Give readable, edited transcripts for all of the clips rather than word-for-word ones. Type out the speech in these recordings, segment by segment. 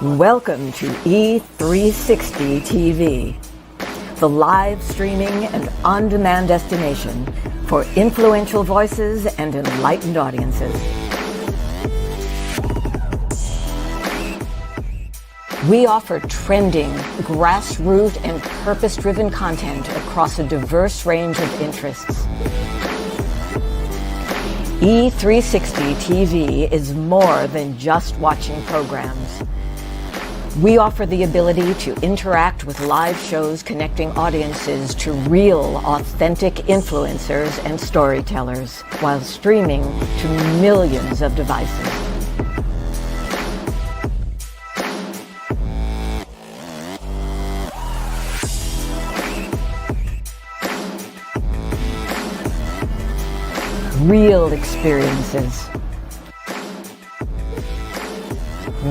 Welcome to E360 TV, the live streaming and on-demand destination for influential voices and enlightened audiences. We offer trending, grassroots, and purpose-driven content across a diverse range of interests. E360 TV is more than just watching programs. We offer the ability to interact with live shows connecting audiences to real, authentic influencers and storytellers while streaming to millions of devices. Real experiences.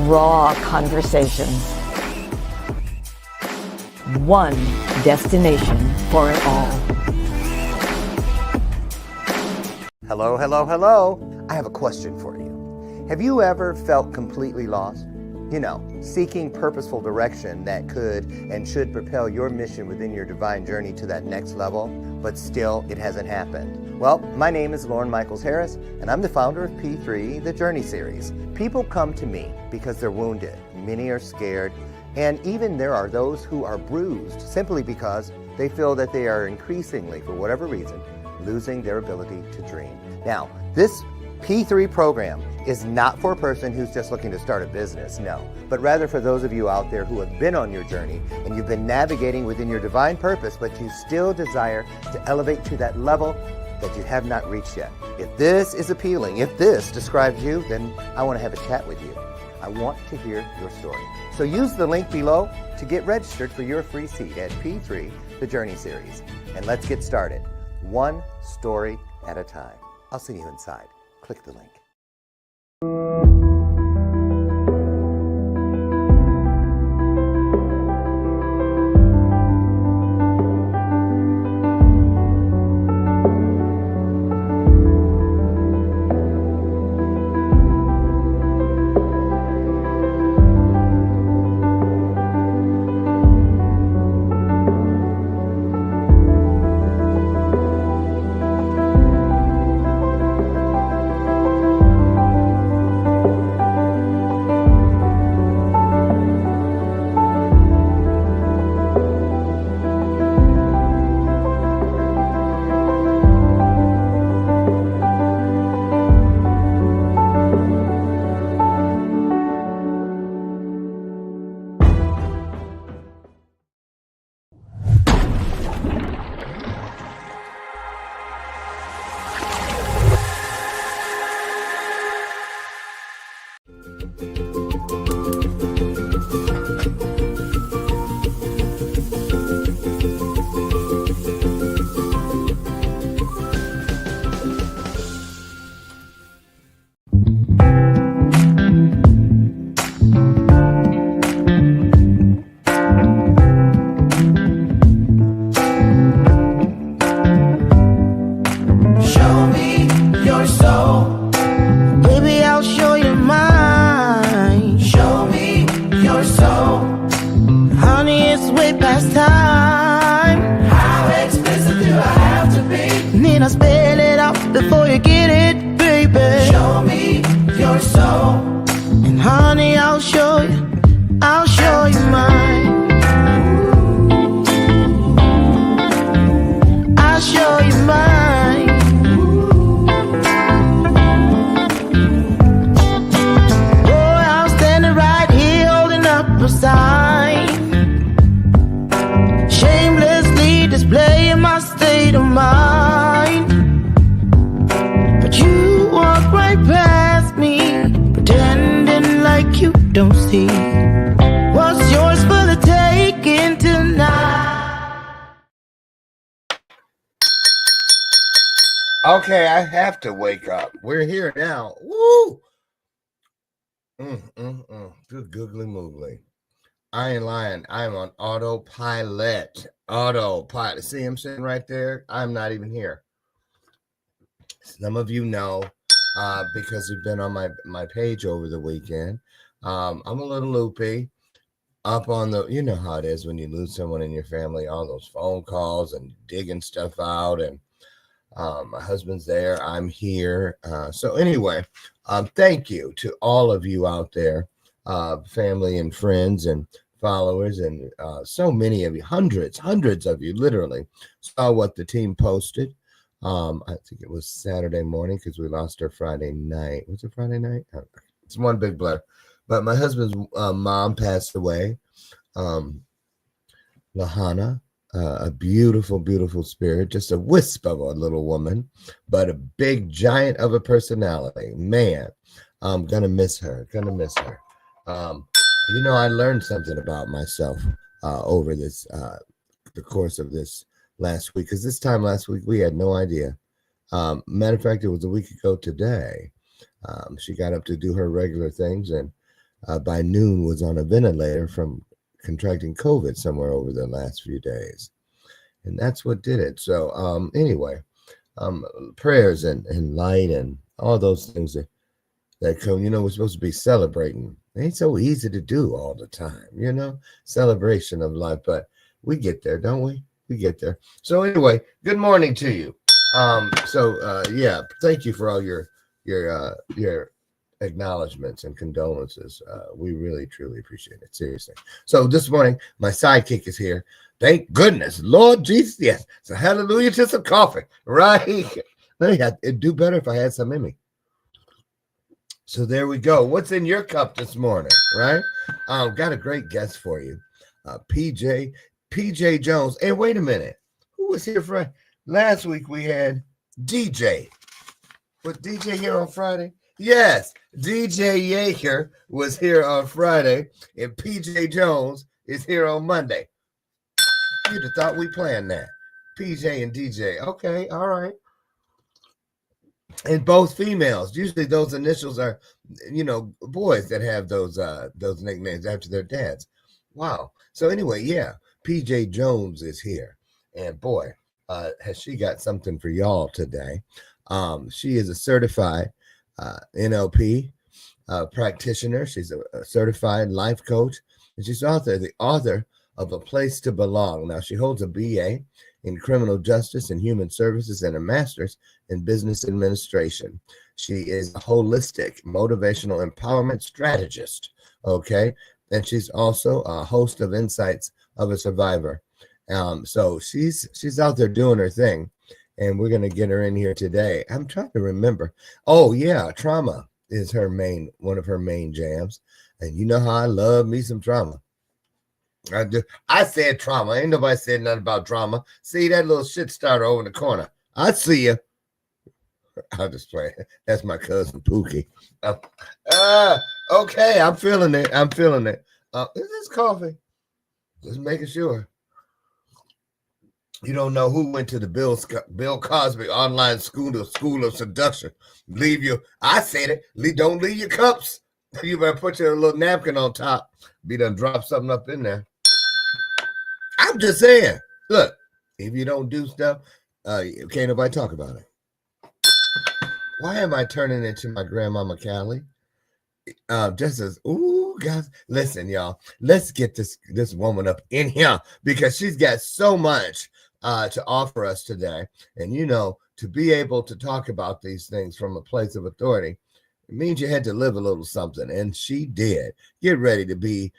Raw conversations. One destination for it all. Hello, hello, hello. I have a question for you. Have you ever felt completely lost? You know, seeking purposeful direction that could and should propel your mission within your divine journey to that next level, but still it hasn't happened. Well, my name is Lauren Michaels Harris, and I'm the founder of P3, the Journey series. People come to me because they're wounded. Many are scared, and even there are those who are bruised simply because they feel that they are increasingly, for whatever reason, losing their ability to dream. Now, this P3 program is not for a person who's just looking to start a business, no, but rather for those of you out there who have been on your journey and you've been navigating within your divine purpose, but you still desire to elevate to that level that you have not reached yet. If this is appealing, if this describes you, then I want to have a chat with you. I want to hear your story. So use the link below to get registered for your free seat at P3, the Journey series. And let's get started, one story at a time. I'll see you inside. Click the link. Okay, I have to wake up. We're here now. Woo! Good googly moogly. I ain't lying. I'm on autopilot. Autopilot. See him sitting right there? I'm not even here. Some of you know, because you've been on my page over the weekend, I'm a little loopy up on the, you know how it is when you lose someone in your family, all those phone calls and digging stuff out. And my husband's there, I'm here. So anyway, thank you to all of you out there, family and friends and followers, and so many of you, hundreds of you, literally saw what the team posted. I think it was Saturday morning because we lost our Friday night. Was it Friday night? It's one big blur. But my husband's mom passed away. Lahana, a beautiful, beautiful spirit, just a wisp of a little woman, but a big giant of a personality. Man, I'm gonna miss her. Gonna miss her. I learned something about myself over this the course of this last week. Because this time last week we had no idea. Matter of fact, it was a week ago today. She got up to do her regular things, and by noon was on a ventilator from contracting COVID somewhere over the last few days. And that's what did it. So anyway, prayers and light and all those things that come, we're supposed to be celebrating. It ain't so easy to do all the time, celebration of life, but we get there, don't we? We get there. So anyway, good morning to you. Yeah, thank you for all your acknowledgments and condolences. We really, truly appreciate it. Seriously. So this morning, my sidekick is here. Thank goodness. Lord Jesus, yes. So hallelujah to some coffee, right? It'd do better if I had some in me. So there we go. What's in your cup this morning, right? Got a great guest for you. PJ Jones. And wait a minute. Who was here Friday? Last week we had DJ. Was DJ here on Friday? Yes, DJ Yeager was here on Friday, and PJ Jones is here on Monday. You'd have thought we planned that. PJ and DJ. Okay, all right. And both females. Usually those initials are, boys that have those nicknames after their dads. Wow. So anyway, yeah, PJ Jones is here. And boy, has she got something for y'all today. She is a certified NLP practitioner. She's a certified life coach, and she's the author of A Place to Belong. Now, she holds a BA in criminal justice and human services and a master's in business administration. She is a holistic motivational empowerment strategist. Okay, and she's also a host of Insights of a Survivor. So she's out there doing her thing. And we're going to get her in here today. I'm trying to remember. Oh, yeah. Trauma is one of her main jams. And you know how I love me some trauma. I said trauma. Ain't nobody said nothing about drama. See that little shit starter over in the corner. I see you. I'll just play. That's my cousin Pookie. Okay. I'm feeling it. Is this coffee? Just making sure. You don't know who went to the Bill Cosby online school of seduction. I said it. Don't leave your cups. You better put your little napkin on top. Be done drop something up in there. I'm just saying. Look, if you don't do stuff, can't nobody talk about it. Why am I turning into my grandmama Callie? Just as, ooh, guys, listen, y'all. Let's get this woman up in here because she's got so much to offer us today. And, to be able to talk about these things from a place of authority, it means you had to live a little something. And she did. Get ready to be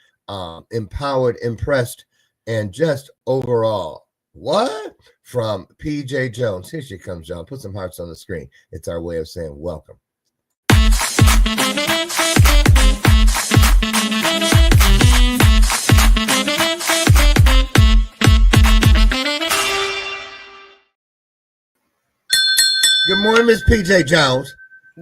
empowered, impressed, and just overall. What? From PJ Jones. Here she comes, John. Put some hearts on the screen. It's our way of saying welcome. Good morning, Miss PJ Jones.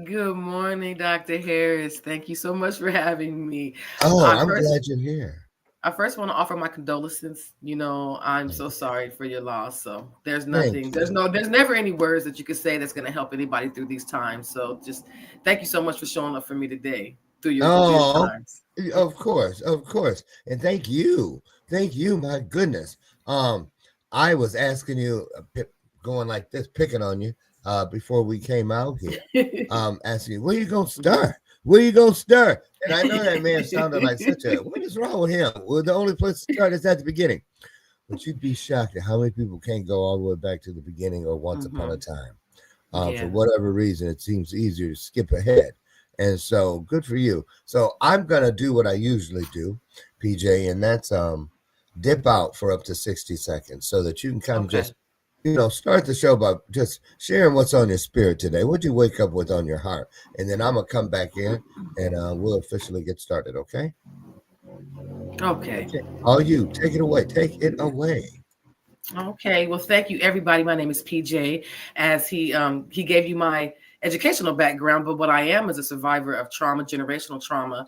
Good morning, Dr. Harris. Thank you so much for having me. I'm glad you're here. I first want to offer my condolences. I'm so sorry for your loss. So there's never any words that you could say that's going to help anybody through these times. So just thank you so much for showing up for me today through your times. Of course. And thank you. My goodness. I was asking you, going like this, picking on you before we came out here, asking you, where you going to start? Where you gonna start? And I know that man sounded like what is wrong with him? Well, the only place to start is at the beginning. But you'd be shocked at how many people can't go all the way back to the beginning or once upon a time. For whatever reason, it seems easier to skip ahead. And so good for you. So I'm going to do what I usually do, PJ, and that's dip out for up to 60 seconds so that you can kind of just, start the show by just sharing what's on your spirit today. What'd you wake up with on your heart? And then I'm going to come back in and we'll officially get started, okay? Okay. All you, take it away. Take it away. Okay. Well, thank you, everybody. My name is PJ. As he gave you my educational background, but what I am is a survivor of trauma, generational trauma,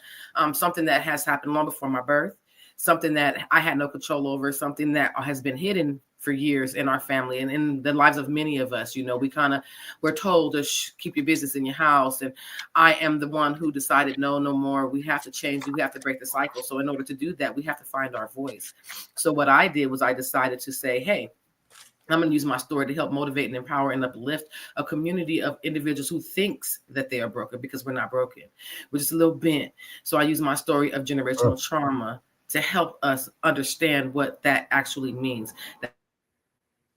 something that has happened long before my birth, something that I had no control over, something that has been hidden for years in our family and in the lives of many of us. We're told to keep your business in your house. And I am the one who decided, no more. We have to change. We have to break the cycle. So in order to do that, we have to find our voice. So what I did was I decided to say, hey, I'm going to use my story to help motivate and empower and uplift a community of individuals who thinks that they are broken, because we're not broken. We're just a little bent. So I use my story of generational trauma to help us understand what that actually means. That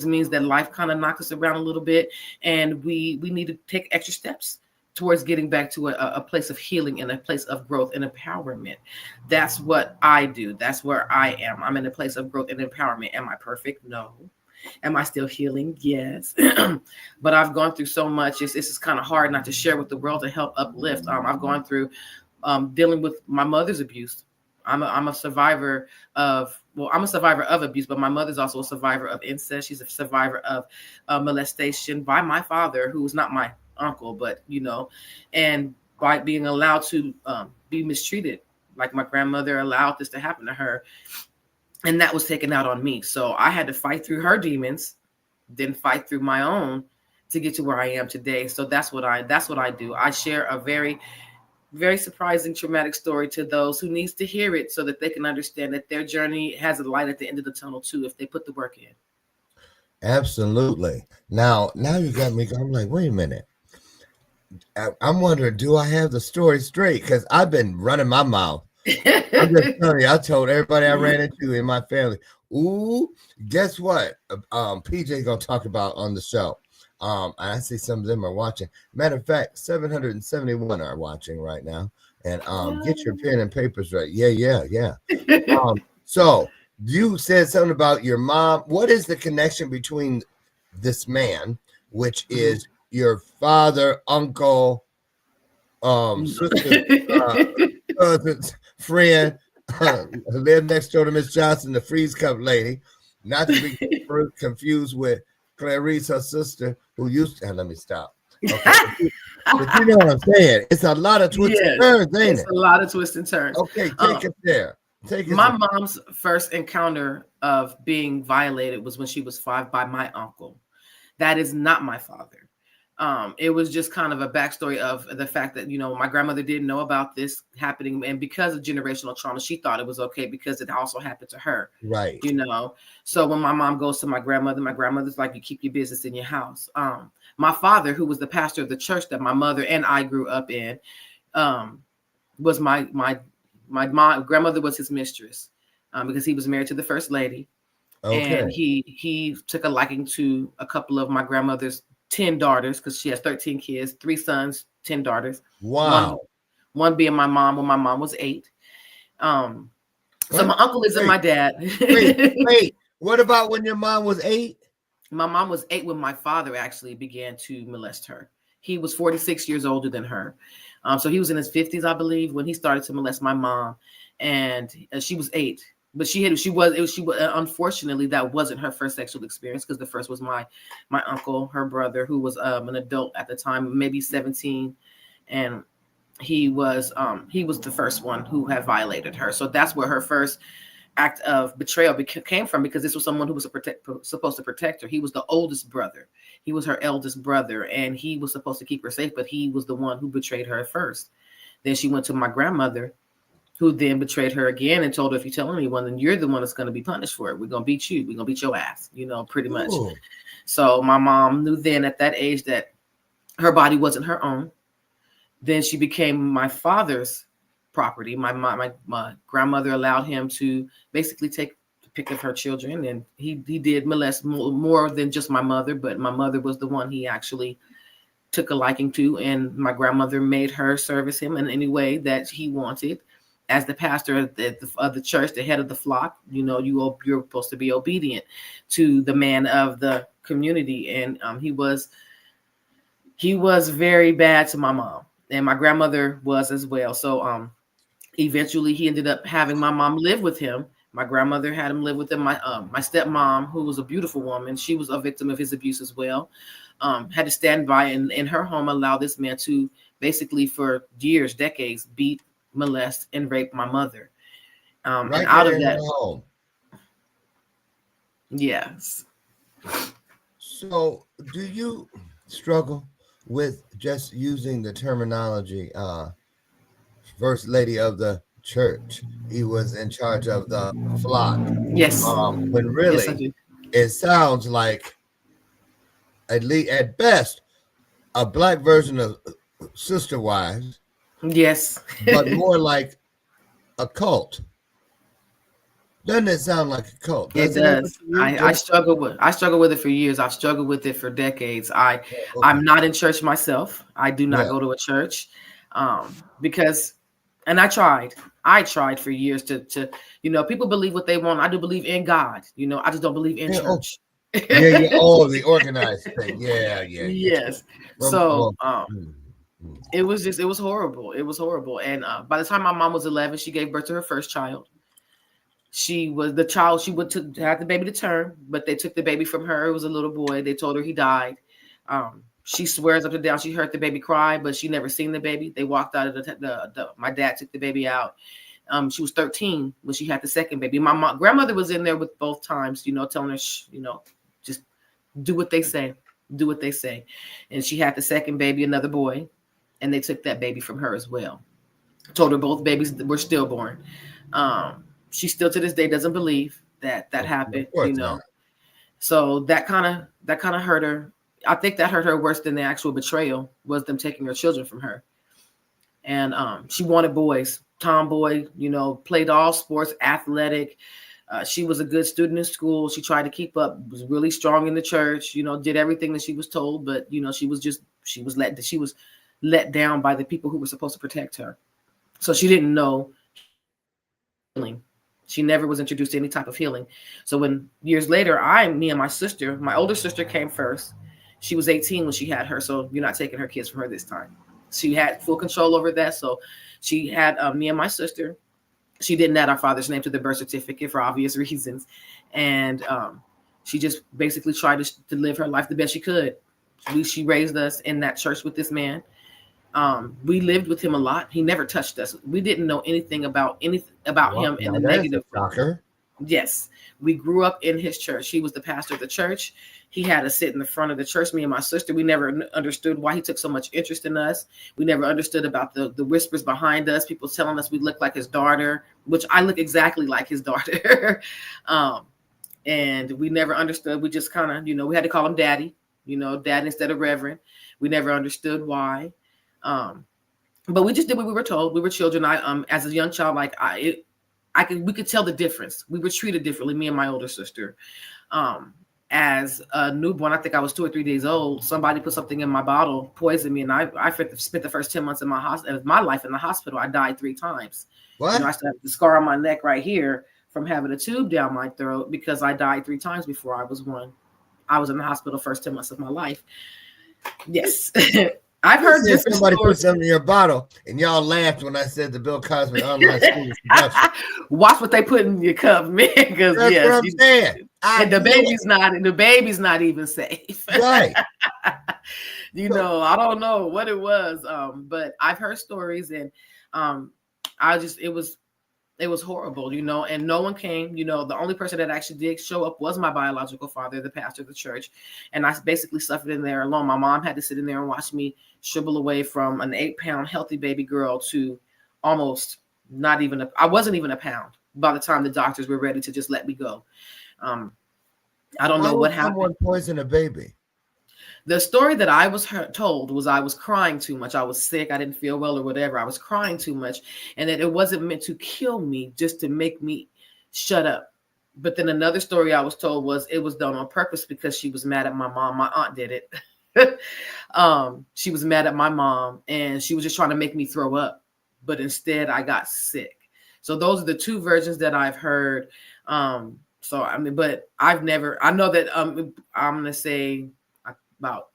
means that life kind of knocks us around a little bit, and we need to take extra steps towards getting back to a place of healing and a place of growth and empowerment. That's what I do. That's where I am. I'm in a place of growth and empowerment. Am I perfect? No. Am I still healing? Yes. But I've gone through so much. It's just kind of hard not to share with the world to help uplift. I've gone through dealing with my mother's abuse. I'm a survivor of abuse, but my mother's also a survivor of incest. She's a survivor of molestation by my father, who was not my uncle, but, and by being allowed to be mistreated, like my grandmother allowed this to happen to her. And that was taken out on me. So I had to fight through her demons, then fight through my own to get to where I am today. So that's what I do. I share a very, very surprising, traumatic story to those who needs to hear it, so that they can understand that their journey has a light at the end of the tunnel too, if they put the work in. Absolutely. Now you got me. I'm like, wait a minute. I'm wondering, do I have the story straight? Because I've been running my mouth. I'm just telling you, I told everybody I ran into in my family. Ooh, guess what? PJ gonna talk about on the show. I see some of them are watching. Matter of fact, 771 are watching right now. And get your pen and papers right. Yeah. So you said something about your mom. What is the connection between this man, which is your father, uncle, sister, cousin's friend, lived next door to Miss Johnson, the freeze cup lady, not to be confused with Clarice, her sister, who used to, let me stop. Okay. But you know what I'm saying? It's a lot of twists and turns, ain't it? It's a lot of twists and turns. Okay, take it there. My mom's first encounter of being violated was when she was 5 by my uncle. That is not my father. It was just kind of a backstory of the fact that, my grandmother didn't know about this happening. And because of generational trauma, she thought it was okay because it also happened to her. Right. So when my mom goes to my grandmother's like, you keep your business in your house. My father, who was the pastor of the church that my mother and I grew up in, was my mom. Grandmother was his mistress because he was married to the first lady. Okay. And he took a liking to a couple of my grandmother's 10 daughters, because she has 13 kids, 3 sons, 10 daughters. Wow. One being my mom when my mom was 8. So my uncle isn't my dad. Wait. What about when your mom was 8? My mom was 8 when my father actually began to molest her. He was 46 years older than her. So he was in his 50s, I believe, when he started to molest my mom. And she was 8. But she was unfortunately, that wasn't her first sexual experience, because the first was my uncle, her brother, who was an adult at the time, maybe 17, and he was the first one who had violated her. So that's where her first act of betrayal came from, because this was someone who was supposed to protect her. He was the oldest brother. He was her eldest brother, and he was supposed to keep her safe, but he was the one who betrayed her at first. Then she went to my grandmother, who then betrayed her again and told her, if you tell anyone, then you're the one that's going to be punished for it. We're going to beat you. We're going to beat your ass, pretty much. Ooh. So my mom knew then at that age that her body wasn't her own. Then she became my father's property. My grandmother allowed him to basically take pick of her children, and he did molest more than just my mother, but my mother was the one he actually took a liking to, and my grandmother made her service him in any way that he wanted. As the pastor of the church, the head of the flock, you're supposed to be obedient to the man of the community, and he was very bad to my mom, and my grandmother was as well. So eventually he ended up having my mom live with him. My grandmother had him live with him. My stepmom, who was a beautiful woman, she was a victim of his abuse as well. Had to stand by and in her home allow this man to basically for years, decades, beat, molest, and rape my mother. Right, and out there of in that, her home. yes. So do you struggle with just using the terminology first lady of the church? He was in charge of the flock. Yes. When Yes, I really do. it sounds like, at least at best, a black version of Sister Wives, Yes. but more like a cult. Doesn't it sound like a cult? It Doesn't it? does. I struggle with it for years. I've struggled with it for decades. I'm not in church myself. I do not go to a church because, and I tried for years to people believe what they want. I do believe in God. I just don't believe in church. Yeah. Oh, the organized thing. Yeah. Yes. So it was horrible. It was horrible. And by the time my mom was 11, she gave birth to her first child. She was the child she would to have the baby to term, but they took the baby from her. It was a little boy. They told her he died. She swears up and down she heard the baby cry, but she never seen the baby. They walked out of my dad took the baby out. She was 13 when she had the second baby. My grandmother was in there with both times, telling her, just do what they say. Do what they say. And she had the second baby, another boy, and they took that baby from her as well. Told her both babies were stillborn. She still to this day doesn't believe that happened, Not. So that kind of hurt her. I think that hurt her worse than the actual betrayal was them taking her children from her. And she wanted boys, tomboy, played all sports, athletic. She was a good student in school. She tried to keep up, was really strong in the church, did everything that she was told, but she was let down by the people who were supposed to protect her. So she didn't know healing. She never was introduced to any type of healing. So when years later, me and my older sister came first. She was 18 when she had her. So you're not taking her kids from her this time. She had full control over that. So she had me and my sister. She didn't add our father's name to the birth certificate for obvious reasons. And she just basically tried to live her life the best she could. She raised us in that church with this man. We lived with him a lot. He never touched us. We didn't know anything about him in the negative. Yes. We grew up in his church. He was the pastor of the church. He had us sit in the front of the church, me and my sister. We never understood why he took so much interest in us. We never understood about the whispers behind us, people telling us we look like his daughter, which I look exactly like his daughter. And we never understood. We just kind of, we had to call him daddy, dad instead of reverend. We never understood why. But we just did what we were told. We were children. As a young child, we could tell the difference. We were treated differently, me and my older sister. As a newborn, I think I was 2 or 3 days old. Somebody put something in my bottle, poisoned me, and I spent the first 10 months of my life in the hospital. I died 3 times. What? I still have the scar on my neck right here from having a tube down my throat because I died 3 times before I was 1. I was in the hospital the first 10 months of my life. Yes. I've heard different somebody stories. put something in your bottle, and y'all laughed when I said the Bill Cosby online school. Watch what they put in your cup, man. Because That's what I'm saying. And the baby's not even safe. Right. I don't know what it was. But I've heard stories, and it was horrible, and no one came. The only person that actually did show up was my biological father, the pastor of the church. And I basically suffered in there alone. My mom had to sit in there and watch me shrivel away from an 8-pound healthy baby girl to almost I wasn't even a pound by the time the doctors were ready to just let me go. I don't know what happened. Someone poison a baby? The story that I was told was I was crying too much. I was sick. I didn't feel well or whatever. I was crying too much, and that it wasn't meant to kill me, just to make me shut up. But then another story I was told was it was done on purpose because she was mad at my mom. My aunt did it. She was mad at my mom, and she was just trying to make me throw up. But instead, I got sick. So those are the two versions that I've heard. So I mean, but I've never. I know that I'm gonna say about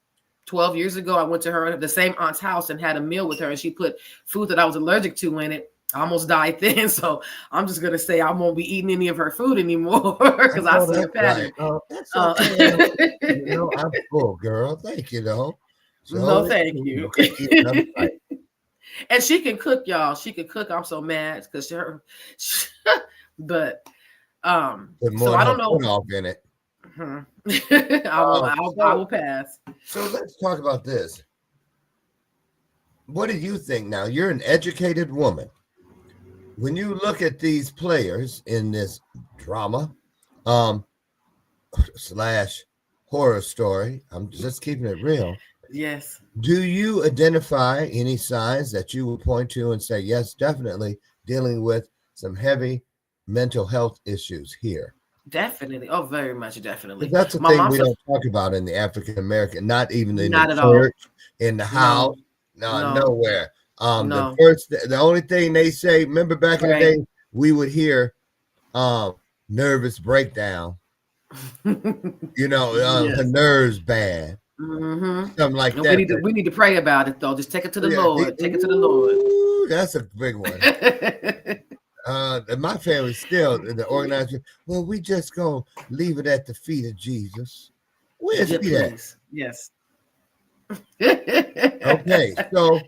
12 years ago, I went to her, the same aunt's house, and had a meal with her, and she put food that I was allergic to in it. I almost died then, so I'm just gonna say I won't be eating any of her food anymore because I see a pattern. Right. Oh, that's okay. I'm full, girl. Thank you, though. So, no, thank you. Right. And she can cook, y'all. She can cook. I'm so mad because but so I don't know. Off in it. I will pass. So let's talk about this. What do you think now? You're an educated woman. When you look at these players in this drama, slash horror story, I'm just keeping it real. Yes. Do you identify any signs that you would point to and say, yes, definitely dealing with some heavy mental health issues here? Definitely. Oh, very much. Definitely. That's the thing we don't talk about in the African American, not even in the church, in the house, nowhere. The only thing they say, remember back in the day, we would hear nervous breakdown. Her nerves bad. Something like that. We need to pray about it, though. Just take it to the Lord. Take it to the Lord. That's a big one. My family still in the organization. Well, we just gonna leave it at the feet of Jesus. Where's he at? Yes. Okay, so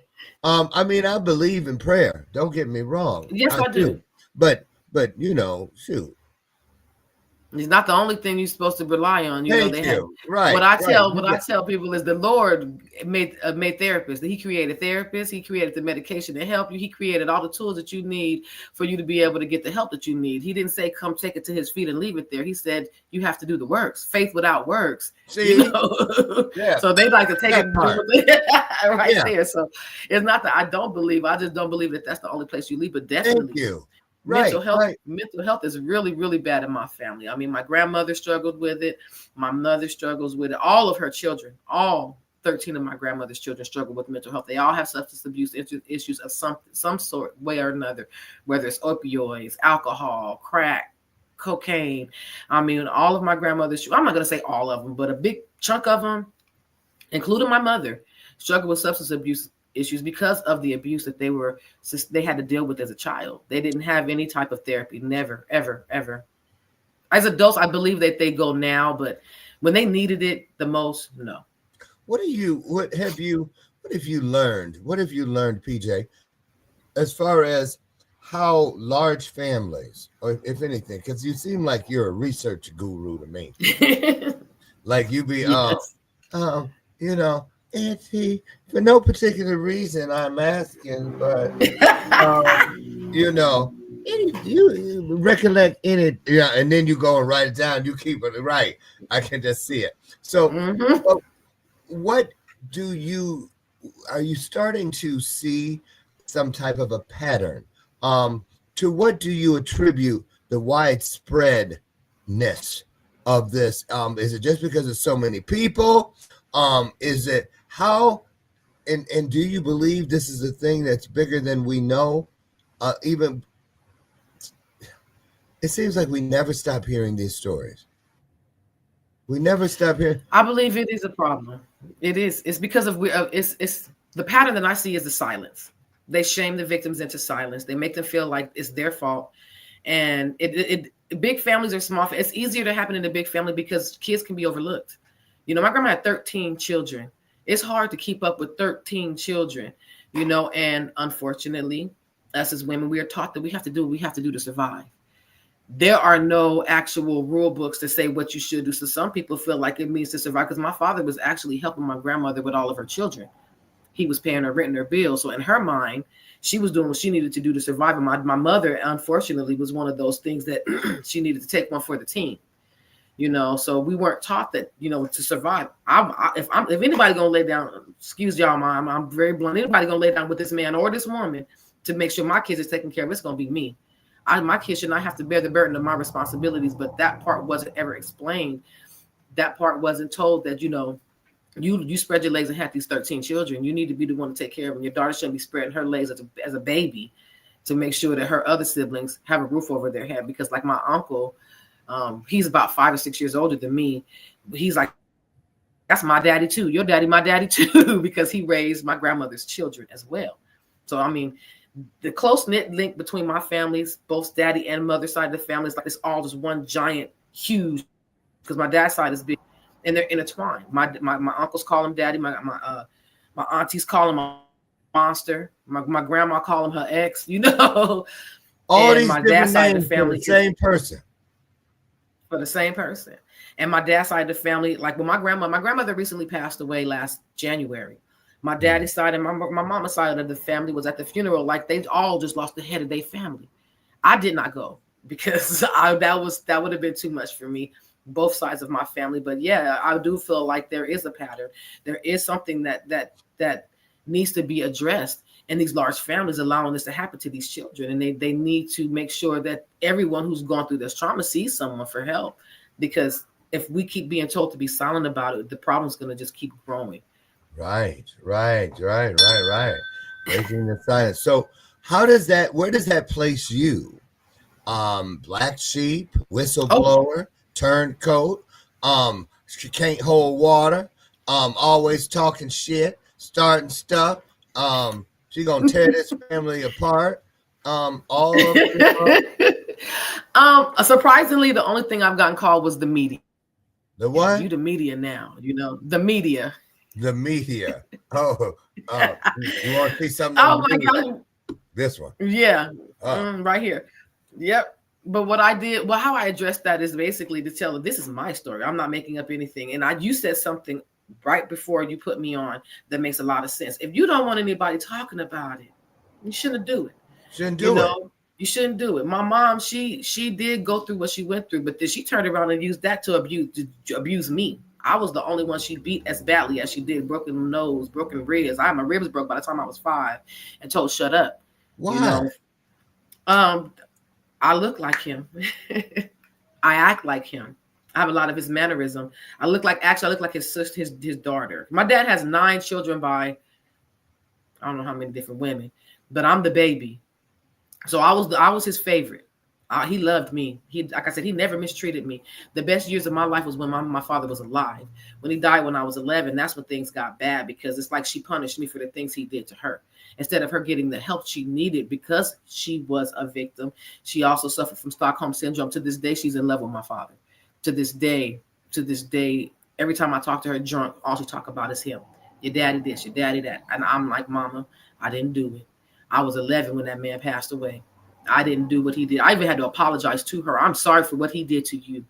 I mean, I believe in prayer. Don't get me wrong. Yes, I do. But shoot. It's not the only thing you're supposed to rely on. Right. What I tell people is the Lord made therapists. He created therapists. He created the medication to help you. He created all the tools that you need for you to be able to get the help that you need. He didn't say, come take it to his feet and leave it there. He said, you have to do the works. Faith without works. See? Yeah. So they like to take it there. So it's not that I don't believe. I just don't believe that that's the only place you leave. But definitely. Thank you. Mental health is really, really bad in my family. I mean, my grandmother struggled with it. My mother struggles with it. All of her children, all 13 of my grandmother's children struggle with mental health. They all have substance abuse issues of some sort, way or another, whether it's opioids, alcohol, crack, cocaine. I mean, all of my grandmother's, I'm not going to say all of them, but a big chunk of them, including my mother, struggle with substance abuse issues because of the abuse that they had to deal with as a child. They didn't have any type of therapy. Never, ever, ever. As adults, I believe that they go now, but when they needed it the most, no. What have you learned, PJ, as far as how large families, or if anything, because you seem like you're a research guru to me. Like you be, Auntie, for no particular reason, I'm asking, but you recollect any, and then you go and write it down. You keep it right. I can just see it. So, what are you starting to see some type of a pattern? To what do you attribute the widespreadness of this? Is it just because of so many people? Is it how, and do you believe this is a thing that's bigger than we know? Even it seems like we never stop hearing these stories. We never stop hearing. I believe it is a problem. It is. It's because of it's the pattern that I see is the silence. They shame the victims into silence. They make them feel like it's their fault. And big families or small, it's easier to happen in a big family because kids can be overlooked. My grandma had 13 children. It's hard to keep up with 13 children, and unfortunately, us as women, we are taught that we have to do what we have to do to survive. There are no actual rule books to say what you should do. So some people feel like it means to survive because my father was actually helping my grandmother with all of her children. He was paying her rent and her bills. So in her mind, she was doing what she needed to do to survive. And my mother, unfortunately, was one of those things that she needed to take one for the team. you know. So we weren't taught that, you know, to survive. If anybody gonna lay down, excuse y'all, mom, I'm very blunt. Anybody gonna lay down with this man or this woman to make sure my kids is taken care of, it's gonna be me. My kids should not have to bear the burden of my responsibilities, but that part wasn't ever explained. That part wasn't told, that, you know, you spread your legs and have these 13 children. You need to be the one to take care of them. Your daughter shouldn't be spreading her legs as a baby to make sure that her other siblings have a roof over their head. Because like my uncle, he's about 5 or 6 years older than me. He's like, that's my daddy too. Your daddy, my daddy too, because he raised my grandmother's children as well. So, I mean, the close-knit link between my families, both daddy and mother side of the family, is like it's all just one giant, huge, because my dad's side is big and they're intertwined. My uncles call him daddy. My aunties call him a monster. My grandma call him her ex, you know. All and these my different dad's side of names the family for the same person. For the same person. And my dad's side of the family, like when my grandmother recently passed away last January. My daddy's side and my mama's side of the family was at the funeral. Like they all just lost the head of their family. I did not go because that would have been too much for me, both sides of my family. But yeah, I do feel like there is a pattern. There is something that needs to be addressed in these large families, allowing this to happen to these children. And they need to make sure that everyone who's gone through this trauma sees someone for help, because if we keep being told to be silent about it, the problem's going to just keep growing. Right. Breaking the silence. So where does that place you? Black sheep, whistleblower, turncoat, she can't hold water, always talking shit, starting stuff, she gonna tear this family apart. All of surprisingly, the only thing I've gotten called was the media. The what? You the media now, you know, the media. The media. Oh, you want to see something? Oh my God. This one. Yeah. Right here. Yep. But how I addressed that is basically to tell her, this is my story. I'm not making up anything. And you said something right before you put me on that makes a lot of sense. If you don't want anybody talking about it, you shouldn't do it. You shouldn't do it. My mom, she did go through what she went through, but then she turned around and used that to abuse me. I was the only one she beat as badly as she did. Broken nose, broken ribs. My ribs broke by the time I was 5 and told shut up. Why? You know? I look like him. I act like him. I have a lot of his mannerism. I look like his sister, his daughter. My dad has 9 children by I don't know how many different women, but I'm the baby. So I was his favorite. He loved me. Like I said, he never mistreated me. The best years of my life was when my father was alive. When he died when I was 11, that's when things got bad, because it's like she punished me for the things he did to her. Instead of her getting the help she needed because she was a victim, she also suffered from Stockholm syndrome. To this day, she's in love with my father. To this day, every time I talk to her drunk, all she talk about is him. Your daddy this, your daddy that. And I'm like, Mama, I didn't do it. I was 11 when that man passed away. I didn't do what he did. I even had to apologize to her. I'm sorry for what he did to you.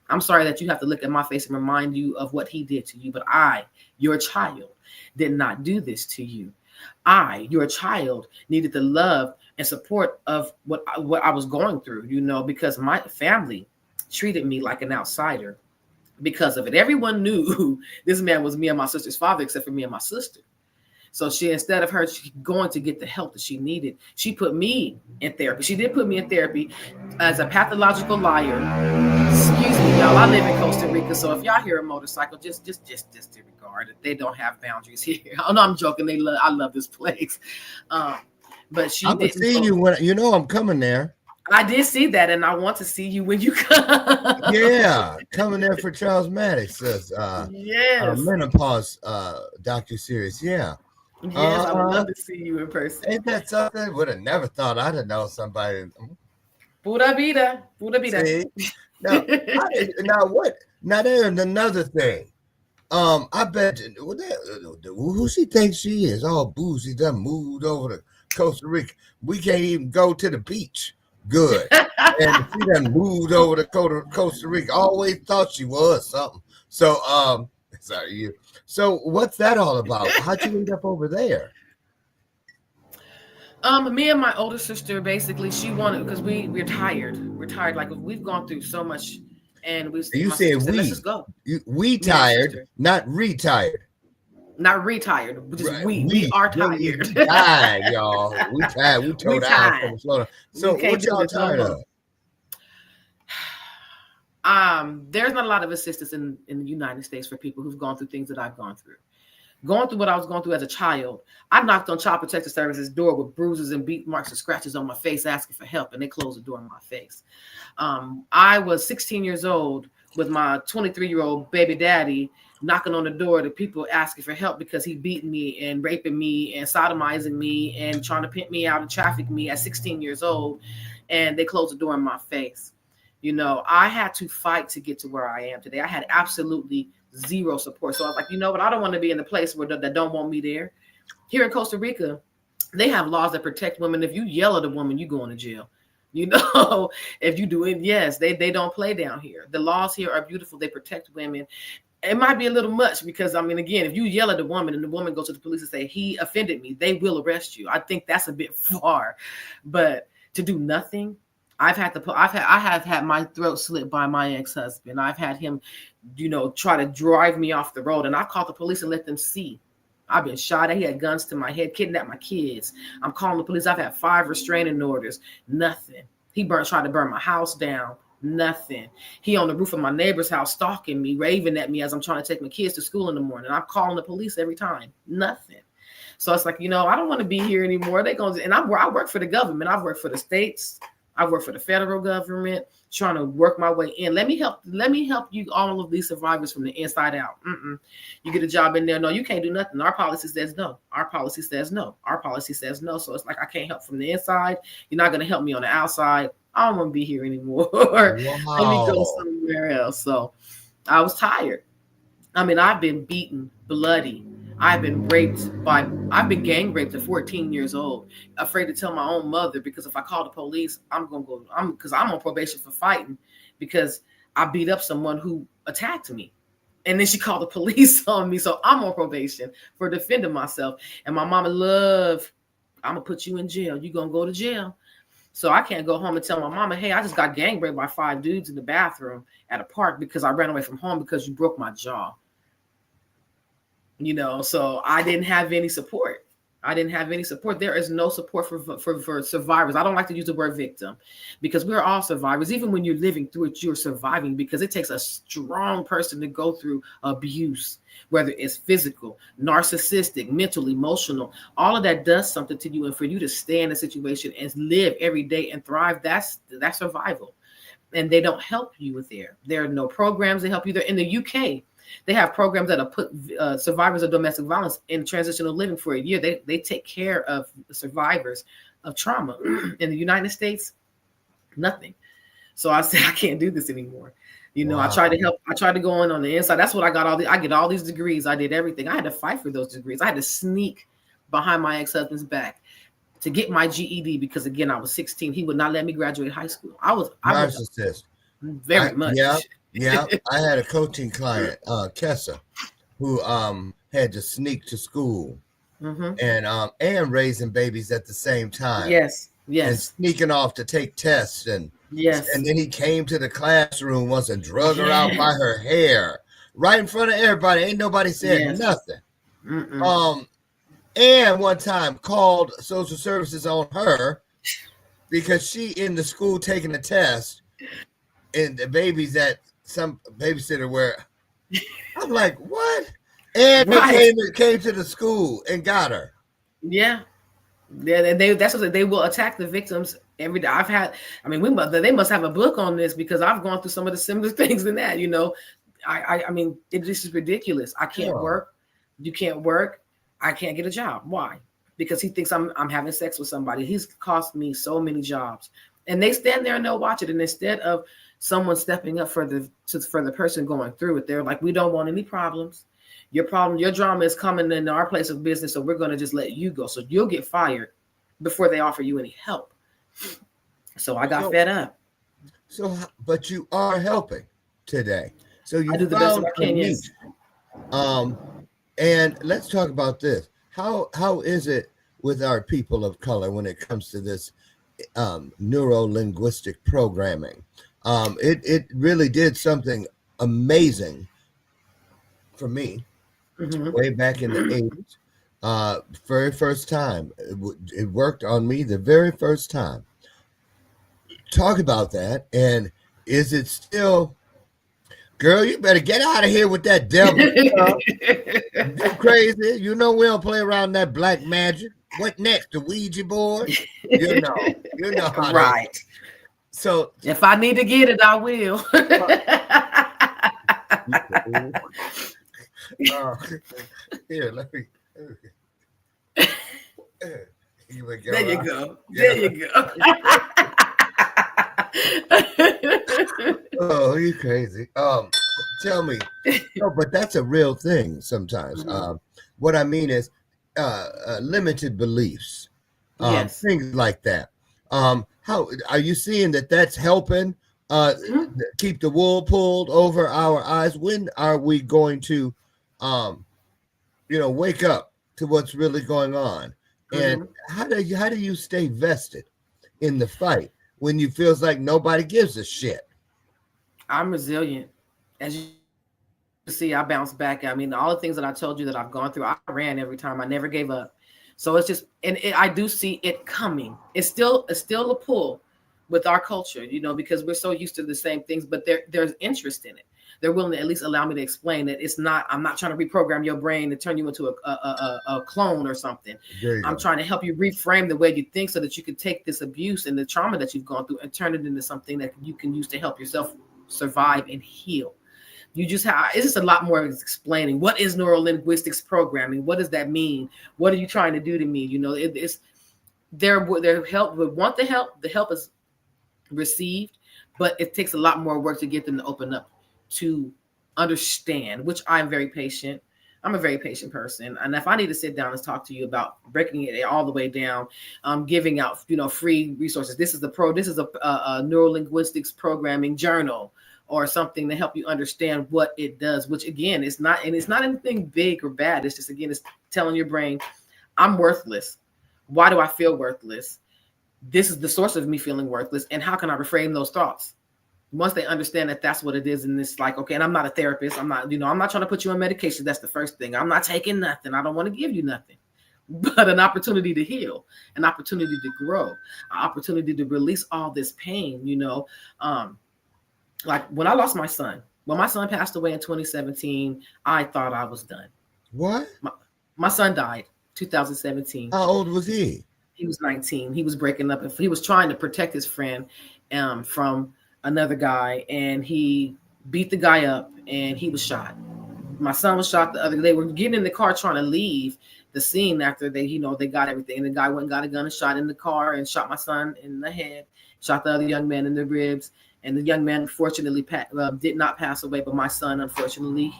I'm sorry that you have to look at my face and remind you of what he did to you. But I, your child, did not do this to you. I, your child, needed the love and support of what I was going through, you know, because my family treated me like an outsider because of it. Everyone knew this man was me and my sister's father, except for me and my sister. So instead of her going to get the help that she needed, she put me in therapy. She did put me in therapy as a pathological liar. Excuse me, y'all. I live in Costa Rica, so if y'all hear a motorcycle, just disregard it. They don't have boundaries here. Oh no, I'm joking. I love this place. But she didn't. See you when I'm coming there. I did see that, and I want to see you when you come. Yeah, coming there for Charles Maddox's menopause docu-series. Yeah. Yes, I would love to see you in person. Ain't that something? Would have never thought I'd have known somebody. Pura vida. See? Now what? Now there's another thing. I bet who she thinks she is, all boozy, done moved over to Costa Rica. We can't even go to the beach. Good. And she done moved over to Costa Rica. Always thought she was something. So sorry, you. So what's that all about? How'd you end up over there? Me and my older sister, basically, she wanted, because we're tired. We're tired. Like, we've gone through so much And You my said sister said, let's just go. We tired, not retired. Not retired, just Right. we are tired. Tired, y'all. We tired. We We told out from tired. the floor. So what y'all tired of? There's not a lot of assistance in the United States for people who've gone through things that I've gone through. Going through what I was going through as a child, I knocked on Child Protective Services door with bruises and beat marks and scratches on my face, asking for help, and they closed the door in my face. I was 16 years old with my 23-year-old baby daddy knocking on the door to people asking for help because he beat me and raping me and sodomizing me and trying to pimp me out and traffic me at 16 years old, and they closed the door in my face. You know, I had to fight to get to where I am today. I had absolutely zero support. So I was like, you know what? I don't want to be in the place where that don't want me there. Here in Costa Rica, they have laws that protect women. If you yell at a woman, you go into jail. You know, if you do it, yes, they don't play down here. The laws here are beautiful. They protect women. It might be a little much because, I mean, again, if you yell at a woman and the woman goes to the police and say, he offended me, they will arrest you. I think that's a bit far. But to do nothing, I have had my throat slit by my ex-husband. I've had him, you know, try to drive me off the road, and I called the police and let them see. I've been shot at. He had guns to my head, kidnapped my kids. I'm calling the police. I've had 5 restraining orders. Nothing. He tried to burn my house down. Nothing. He on the roof of my neighbor's house stalking me, raving at me as I'm trying to take my kids to school in the morning. I'm calling the police every time. Nothing. So it's like, you know, I don't want to be here anymore. I work for the government. I've worked for the states. I work for the federal government, trying to work my way in. Let me help you, all of these survivors, from the inside out. You get a job in there. No, you can't do nothing. Our policy says no. Our policy says no. Our policy says no. So it's like, I can't help from the inside. You're not going to help me on the outside. I don't want to be here anymore. Wow. Let me go somewhere else. So I was tired. I mean, I've been beaten, bloody. I've been gang raped at 14 years old, afraid to tell my own mother, because if I call the police, because I'm on probation for fighting, because I beat up someone who attacked me. And then she called the police on me. So I'm on probation for defending myself. And my mama I'm going to put you in jail. You're going to go to jail. So I can't go home and tell my mama, hey, I just got gang raped by 5 dudes in the bathroom at a park because I ran away from home because you broke my jaw. You know, so I didn't have any support. There is no support for survivors. I don't like to use the word victim, because we're all survivors. Even when you're living through it, you're surviving, because it takes a strong person to go through abuse, whether it's physical, narcissistic, mental, emotional. All of that does something to you. And for you to stay in a situation and live every day and thrive, that's survival. And they don't help you with there. There are no programs that help you there. In the UK, they have programs that have put survivors of domestic violence in transitional living for a year. They take care of survivors of trauma. In the United States, nothing. So I said, I can't do this anymore. You know, wow. I tried to help. I tried to go on the inside. That's what I got. I get all these degrees. I did everything. I had to fight for those degrees. I had to sneak behind my ex-husband's back to get my GED, because again, I was 16. He would not let me graduate high school. I was very much. Yeah, I had a coaching client, Kessa, who had to sneak to school, and raising babies at the same time. Yes, and sneaking off to take tests, and and then he came to the classroom once and drug her out by her hair right in front of everybody. Ain't nobody said nothing. And one time called social services on her because she in the school taking a test, and the babies that some babysitter where I'm like, what? And they came to the school and got her. Yeah. That's what they will attack the victims every day. They must have a book on this, because I've gone through some of the similar things in that, you know. I mean, this is ridiculous. I can't work. You can't work. I can't get a job. Why? Because he thinks I'm having sex with somebody. He's cost me so many jobs. And they stand there and they'll watch it. And instead of someone stepping up for the person going through it, they're like, we don't want any problems. Your drama is coming into our place of business, so we're going to just let you go. So you'll get fired before they offer you any help. So I got fed up. So, but you are helping today. So you I do the best I can. Yes. And let's talk about this. How is it with our people of color when it comes to this neuro-linguistic programming? It really did something amazing for me way back in the 80s. Very first time. It worked on me the very first time. Talk about that. And is it still, girl, you better get out of here with that devil stuff. You crazy. You know we don't play around that black magic. What next? The Ouija board? You know how they. Right. So if I need to get it, I will. Here, let me. There you go. There you go. Oh, you crazy. Tell me. No, but that's a real thing sometimes. What I mean is limited beliefs. Yes. Things like that. How are you seeing that that's helping keep the wool pulled over our eyes? When are we going to wake up to what's really going on? And how do you stay vested in the fight when you feels like nobody gives a shit? I'm resilient. As you see, I bounce back. I mean, all the things that I told you that I've gone through, I ran every time. I never gave up. So it's just, I do see it coming. It's still a pull with our culture, because we're so used to the same things, but there's interest in it. They're willing to at least allow me to explain that I'm not trying to reprogram your brain to turn you into a clone or something. I'm trying to help you reframe the way you think so that you can take this abuse and the trauma that you've gone through and turn it into something that you can use to help yourself survive and heal. It's just a lot more explaining what is neurolinguistics programming. What does that mean? What are you trying to do to me? It's their help. We want the help. The help is received, but it takes a lot more work to get them to open up to understand, which I'm very patient. I'm a very patient person. And if I need to sit down and talk to you about breaking it all the way down, giving out, free resources. This is a neurolinguistics programming journal or something to help you understand what it does, which again, it's not anything big or bad. It's just, again, it's telling your brain, I'm worthless. Why do I feel worthless? This is the source of me feeling worthless. And how can I reframe those thoughts? Once they understand that that's what it is, and it's like, okay, and I'm not a therapist. I'm not trying to put you on medication. That's the first thing. I'm not taking nothing. I don't want to give you nothing, but an opportunity to heal, an opportunity to grow, an opportunity to release all this pain, like when I lost my son, when my son passed away in 2017, I thought I was done. What? My son died 2017. How old was he? He was 19. He was breaking up. He was trying to protect his friend from another guy, and he beat the guy up, and he was shot. My son was shot the other day. They were getting in the car trying to leave the scene after they got everything. And the guy went and got a gun and shot in the car and shot my son in the head, shot the other young man in the ribs. And the young man, fortunately, did not pass away. But my son, unfortunately,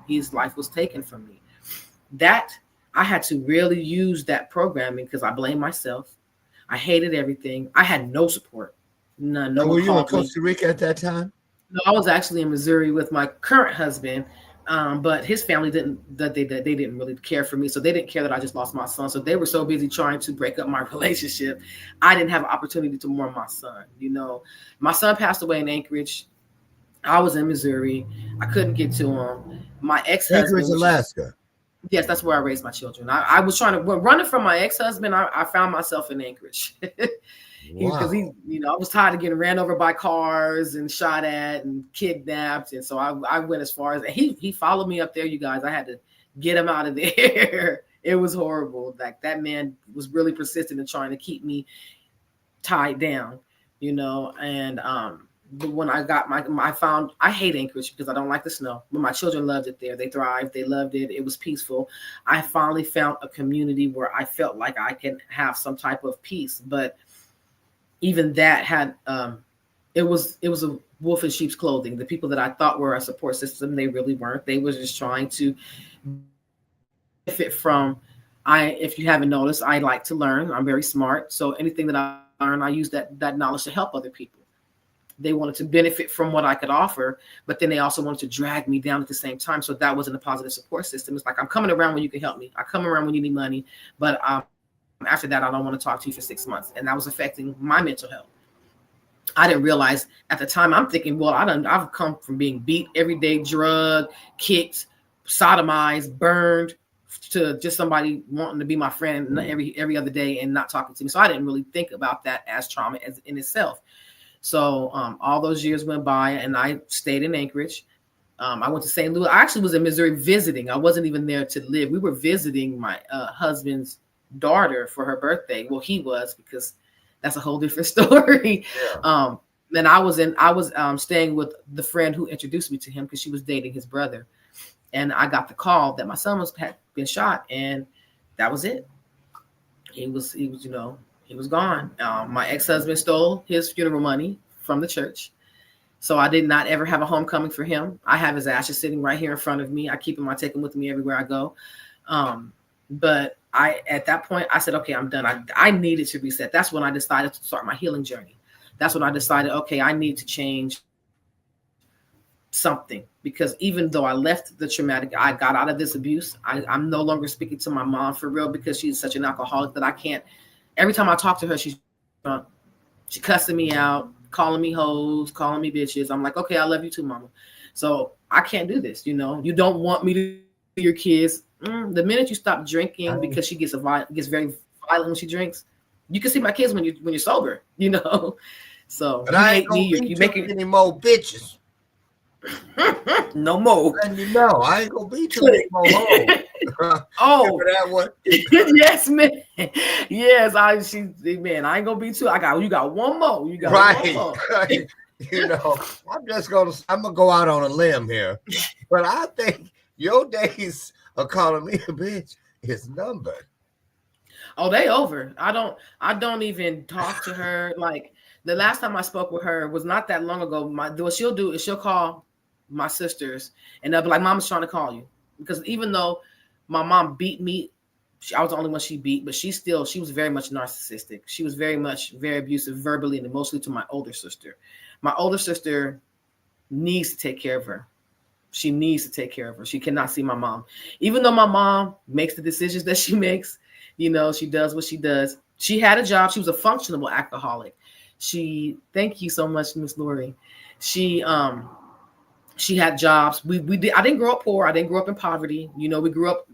his life was taken from me. That I had to really use that programming because I blamed myself. I hated everything. I had no support. None. No. Were you in Costa Rica at that time? No, I was actually in Missouri with my current husband. But his family didn't really care for me. So they didn't care that I just lost my son. So they were so busy trying to break up my relationship. I didn't have an opportunity to mourn my son. My son passed away in Anchorage. I was in Missouri. I couldn't get to him. My ex-husband. Anchorage, Alaska. Yes, that's where I raised my children. I was running from my ex-husband. I found myself in Anchorage. Because I was tired of getting ran over by cars and shot at and kidnapped, and so I went as far as he followed me up there. You guys, I had to get him out of there. It was horrible. Like that man was really persistent in trying to keep me tied down, And but when I got I hate Anchorage because I don't like the snow. But my children loved it there. They thrived. They loved it. It was peaceful. I finally found a community where I felt like I can have some type of peace, but even that had it was a wolf in sheep's clothing. The people that I thought were a support system, they really weren't. They were just trying to benefit from. If you haven't noticed, I like to learn. I'm very smart, so anything that I learn, I use that knowledge to help other people. They wanted to benefit from what I could offer, but then they also wanted to drag me down at the same time. So that wasn't a positive support system. It's like, I'm coming around when you can help me. I come around when you need money, but after that, I don't want to talk to you for 6 months. And that was affecting my mental health. I didn't realize at the time. I'm thinking, well, I've come from being beat every day, drugged, kicked, sodomized, burned, to just somebody wanting to be my friend every other day and not talking to me. So I didn't really think about that as trauma as in itself. So all those years went by, and I stayed in Anchorage. I went to St. Louis. I actually was in Missouri visiting. I wasn't even there to live. We were visiting my husband's daughter for her birthday. Well, he was, because that's a whole different story. Yeah. And I was staying with the friend who introduced me to him, because she was dating his brother. And I got the call that my son had been shot, and that was it. He was gone. My ex-husband stole his funeral money from the church. So I did not ever have a homecoming for him. I have his ashes sitting right here in front of me. I keep him. I take him with me everywhere I go. But at that point, I said, okay, I'm done. I needed to reset. That's when I decided to start my healing journey. That's when I decided, okay, I need to change something, because even though I left the traumatic, I got out of this abuse. I'm no longer speaking to my mom for real, because she's such an alcoholic that I can't. Every time I talk to her, she's drunk. She cussing me out, calling me hoes, calling me bitches. I'm like, okay, I love you too, mama. So I can't do this. You don't want me to be your kids. The minute you stop drinking, because she gets very violent when she drinks, you can see my kids when you're sober. So but I ain't gonna be making any more bitches. No more. And I ain't gonna be too many more hoes. Oh, that one. Yes, man. Yes, I ain't gonna be too. You got one more. You got right. One more. I'm gonna go out on a limb here, but I think your days of calling me a bitch is numbered. Oh, they over. I don't even talk to her. Like, the last time I spoke with her was not that long ago. What she'll do is she'll call my sisters, and they'll be like, "Mama's trying to call you," because even though my mom beat me, I was the only one she beat, but she was very much narcissistic. She was very abusive verbally and emotionally to my older sister. My older sister needs to take care of her. She needs to take care of her. She cannot see my mom. Even though my mom makes the decisions that she makes, she does what she does. She had a job. She was a functional alcoholic. Thank you so much, Miss Lori. She had jobs. I didn't grow up poor. I didn't grow up in poverty. We grew up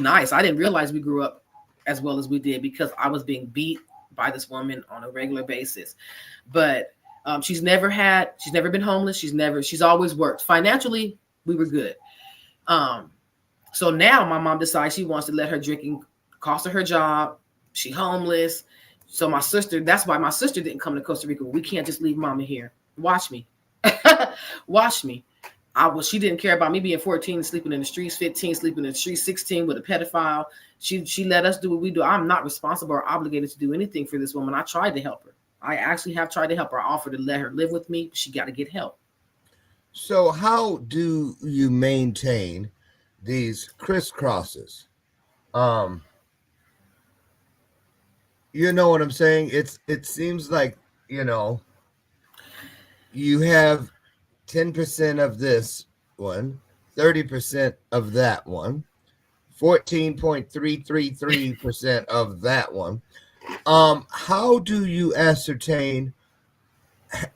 nice. I didn't realize we grew up as well as we did, because I was being beat by this woman on a regular basis. But she's never been homeless. She's always worked. Financially, we were good. So now my mom decides she wants to let her drinking cost her job. She homeless. So that's why my sister didn't come to Costa Rica. We can't just leave mama here. Watch me. Watch me. She didn't care about me being 14, sleeping in the streets, 15, sleeping in the streets, 16 with a pedophile. She let us do what we do. I'm not responsible or obligated to do anything for this woman. I tried to help her. I actually have tried to help her. I offered to let her live with me, but she got to get help. So how do you maintain these crisscrosses? You know what I'm saying? It seems like, you have 10% of this one, 30% of that one, 14.333% of that one. How do you ascertain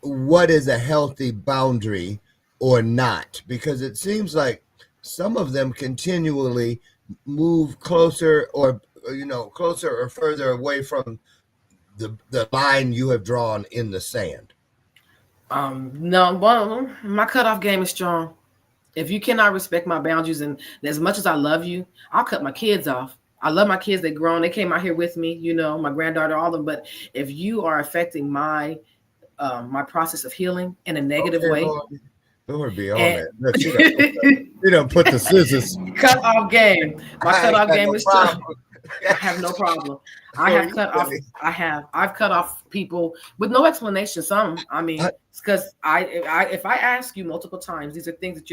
what is a healthy boundary or not? Because it seems like some of them continually move closer or further away from the line you have drawn in the sand. No, well, my cutoff game is strong. If you cannot respect my boundaries, and as much as I love you, I'll cut my kids off. I love my kids. They're grown. They came out here with me, my granddaughter, all of them. But if you are affecting my process of healing in a negative way. Lord be on that. You don't put the scissors. Cut off game. My cutoff game is strong. I have no problem. I've cut off people with no explanation. Because if I ask you multiple times, these are things that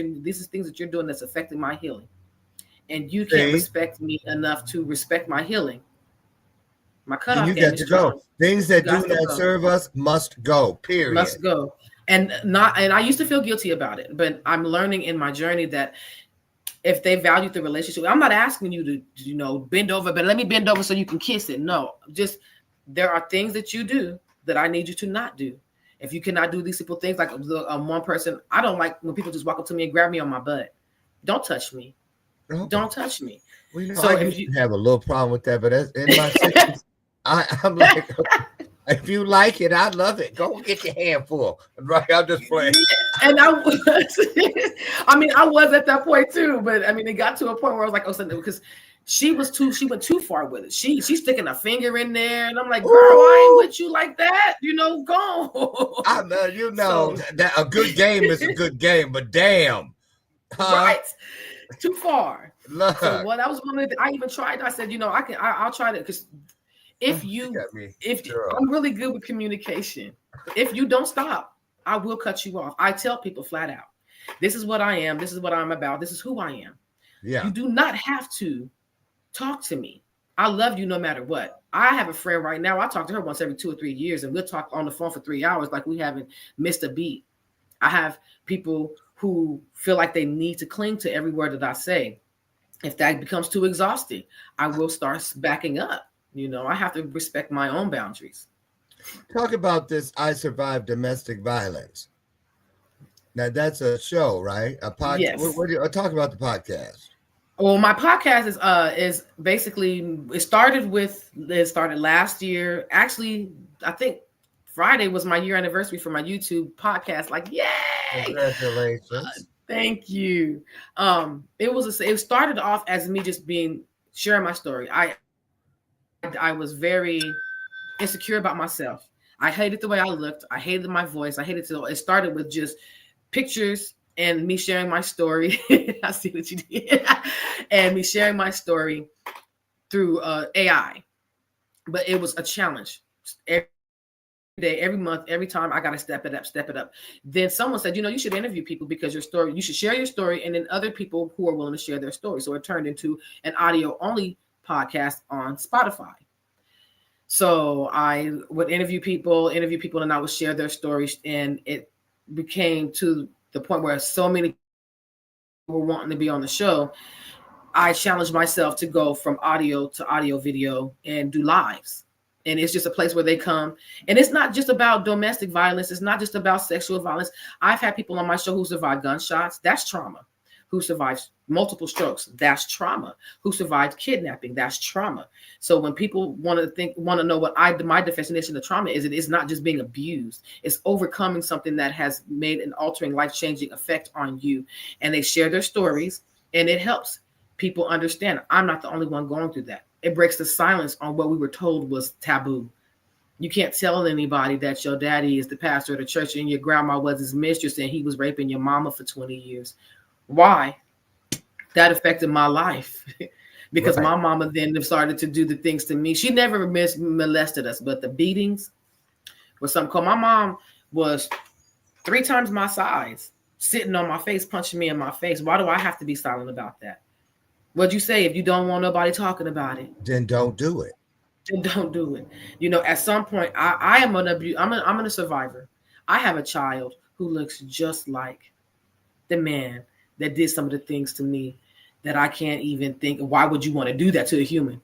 you're doing that's affecting my healing, and you can't respect me enough to respect my healing. My cutoff game is strong. Go. Things that do not serve us must go. Period. Must go. And I used to feel guilty about it, but I'm learning in my journey that if they value the relationship, I'm not asking you to, bend over, but let me bend over so you can kiss it. No, just there are things that you do that I need you to not do. If you cannot do these simple things, like one person, I don't like when people just walk up to me and grab me on my butt. Don't touch me. Okay. Don't touch me. Well, you know, So I used to have a little problem with that, but in my 60s, I'm like, if you like it, I love it. Go get your hand full. Right, I'm just playing. And I was, I was at that point too, but it got to a point where I was like, oh, because she went too far with it. She's sticking a finger in there, and I'm like, girl, I ain't with you like that. Go. That a good game is a good game, but damn. Right. Too far. Look. So what I was wondering, I even tried. I said, I'll try to, because I'm really good with communication. If you don't stop, I will cut you off. I tell people flat out, this is what I am. This is what I'm about. This is who I am. Yeah. You do not have to talk to me. I love you no matter what. I have a friend right now. I talk to her once every 2 or 3 years, and we'll talk on the phone for 3 hours like we haven't missed a beat. I have people who feel like they need to cling to every word that I say. If that becomes too exhausting, I will start backing up. I have to respect my own boundaries. Talk about this. I Survived Domestic Violence. Now that's a show, right? A podcast. Yes. Talk about the podcast. Well, my podcast is basically, it started last year. Actually, I think Friday was my year anniversary for my YouTube podcast. Like, yay! Congratulations. Thank you. It started off as me just sharing my story. I was very insecure about myself. I hated the way I looked. I hated my voice. It started with just pictures and me sharing my story. I see what you did. And me sharing my story through AI. But it was a challenge. Every day, every month, every time, I got to step it up. Then someone said, you should interview people because you should share your story, and then other people who are willing to share their story. So it turned into an audio only podcast on Spotify. So I would interview people, and I would share their stories. And it became to the point where so many people were wanting to be on the show. I challenged myself to go from audio to audio video and do lives. And it's just a place where they come. And it's not just about domestic violence. It's not just about sexual violence. I've had people on my show who survived gunshots. That's trauma. Who survived multiple strokes. That's trauma. Who survived kidnapping. That's trauma. So when people want to know what my definition of trauma is, it is not just being abused. It's overcoming something that has made an altering, life-changing effect on you. And they share their stories, and it helps people understand I'm not the only one going through that. It breaks the silence on what we were told was taboo. You can't tell anybody that your daddy is the pastor of the church and your grandma was his mistress and he was raping your mama for 20 years. Why? That affected my life because my mama then started to do the things to me. She never molested us, but the beatings were something cool. My mom was 3 times my size, sitting on my face, punching me in my face. Why do I have to be silent about that? What'd you say? If you don't want nobody talking about it, then don't do it. Then don't do it. At some point, I'm a survivor. I have a child who looks just like the man that did some of the things to me that I can't even think. Why would you want to do that to a human?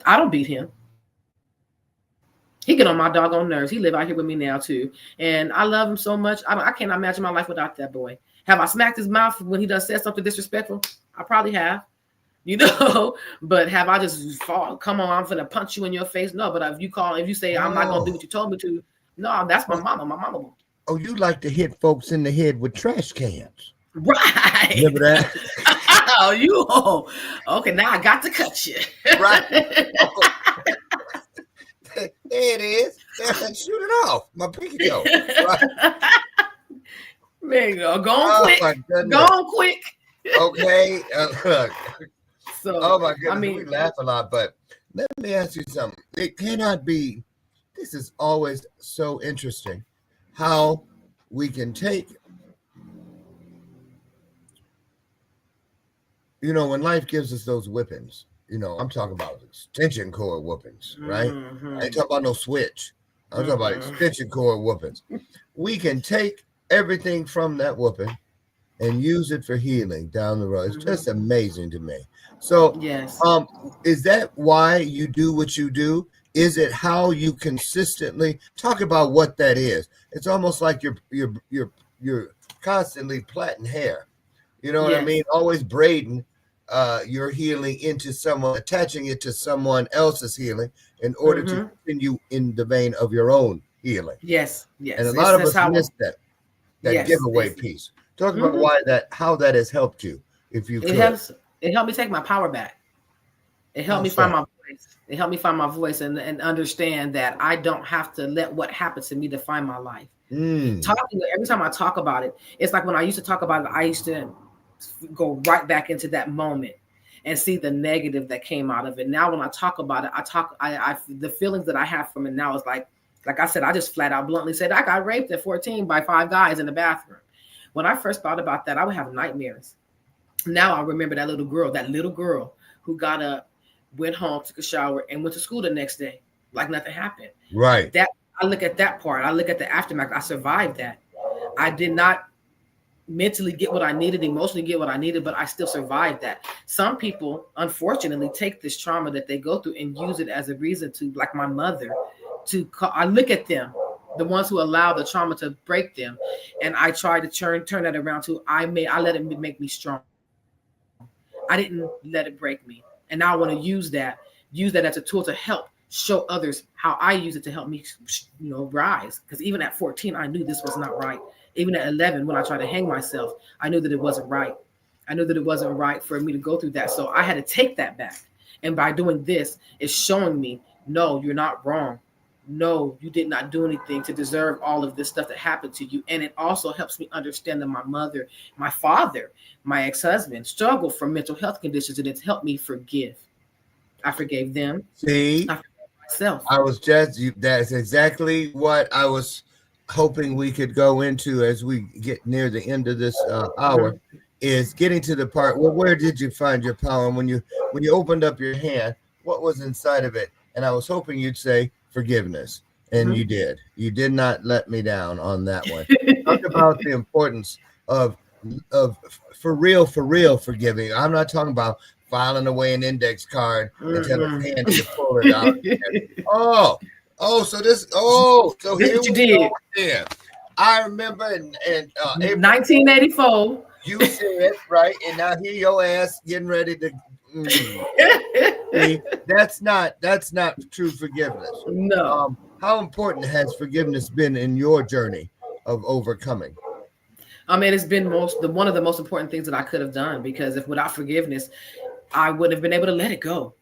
I don't beat him. He get on my doggone nerves. He live out here with me now too, and I love him so much. I cannot imagine my life without that boy. Have I smacked his mouth when he done said something disrespectful? I probably have. But have I just come on, I'm gonna punch you in your face? No, but if you say I'm not gonna do what you told me to, no, that's my mama. My mama. Oh, you like to hit folks in the head with trash cans. Right. Remember that? Okay, now I got to cut you. Right. There it is. Shoot it off. My pinky toe. Right. Man, go on quick. Okay. Look. So, oh my goodness, we laugh a lot, but let me ask you something. It cannot be. This is always so interesting how we can take, when life gives us those whippings, I'm talking about extension cord whoopings, right? Mm-hmm. I ain't talking about no switch. I'm talking about extension cord whoopings. We can take everything from that whooping and use it for healing down the road. It's just amazing to me. So, yes. Is that why you do what you do? Is it how you consistently talk about what that is? It's almost like you're constantly plaiting hair. You know what I Yes. mean? Always braiding your healing into someone, attaching it to someone else's healing in order to continue in the vein of your own healing. Yes. And a Yes. lot of It's us how. miss that Yes. giveaway piece. Talk about how that has helped you, if you It could. helps. It helped me take my power back. It helped me find my voice. It helped me find my voice and understand that I don't have to let what happened to me define my life. Talking every time I talk about it, it's like when I used to talk about it, I used to go right back into that moment and see the negative that came out of it. Now when I talk about it, I the feelings that I have from it now is like I said, I just flat out bluntly said I got raped at 14 by 5 guys in the bathroom. When I first thought about that, I would have nightmares. Now I remember that little girl who got up, went home, took a shower, and went to school the next day like nothing happened. Right. That I look at that part. I look at the aftermath. I survived that. I did not mentally get what I needed, emotionally get what I needed, but I still survived that. Some people, unfortunately, take this trauma that they go through and use it as a reason to, like my mother, I look at them, the ones who allow the trauma to break them, and I try to turn that around to I let it make me strong. I didn't let it break me. And now I want to use that as a tool to help show others how I use it to help me, rise. Because even at 14, I knew this was not right. Even at 11, when I tried to hang myself, I knew that it wasn't right. I knew that it wasn't right for me to go through that. So I had to take that back. And by doing this, it's showing me, no, you're not wrong. No, you did not do anything to deserve all of this stuff that happened to you. And it also helps me understand that my mother, my father, my ex-husband struggled from mental health conditions, and it's helped me forgive. I forgave them. See, I forgave myself. That's exactly what I was hoping we could go into as we get near the end of this hour, is getting to the part where did you find your power? And when you opened up your hand, what was inside of it? And I was hoping you'd say forgiveness. And you did. You did not let me down on that one. Talk about the importance of for real forgiving. I'm not talking about filing away an index card and telling Sandy to pull it out. So this so this here what you we did. go there. I remember in April 1984. you said, right, and now here your ass getting ready to See, that's not true forgiveness. No. How important has forgiveness been in your journey of overcoming? I mean, it's been one of the most important things that I could have done, because if without forgiveness, I wouldn't have been able to let it go.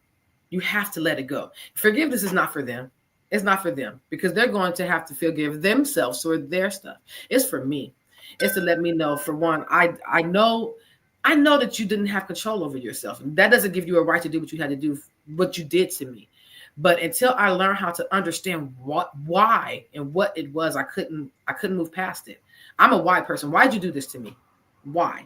You have to let it go. Forgiveness is not for them. It's not for them, because they're going to have to forgive themselves for their stuff. It's for me. It's to let me know, for one, I know that you didn't have control over yourself. That doesn't give you a right to do what you had to do, what you did to me. But until I learned how to understand why and what it was, I couldn't move past it. I'm a why person. Why'd you do this to me? Why?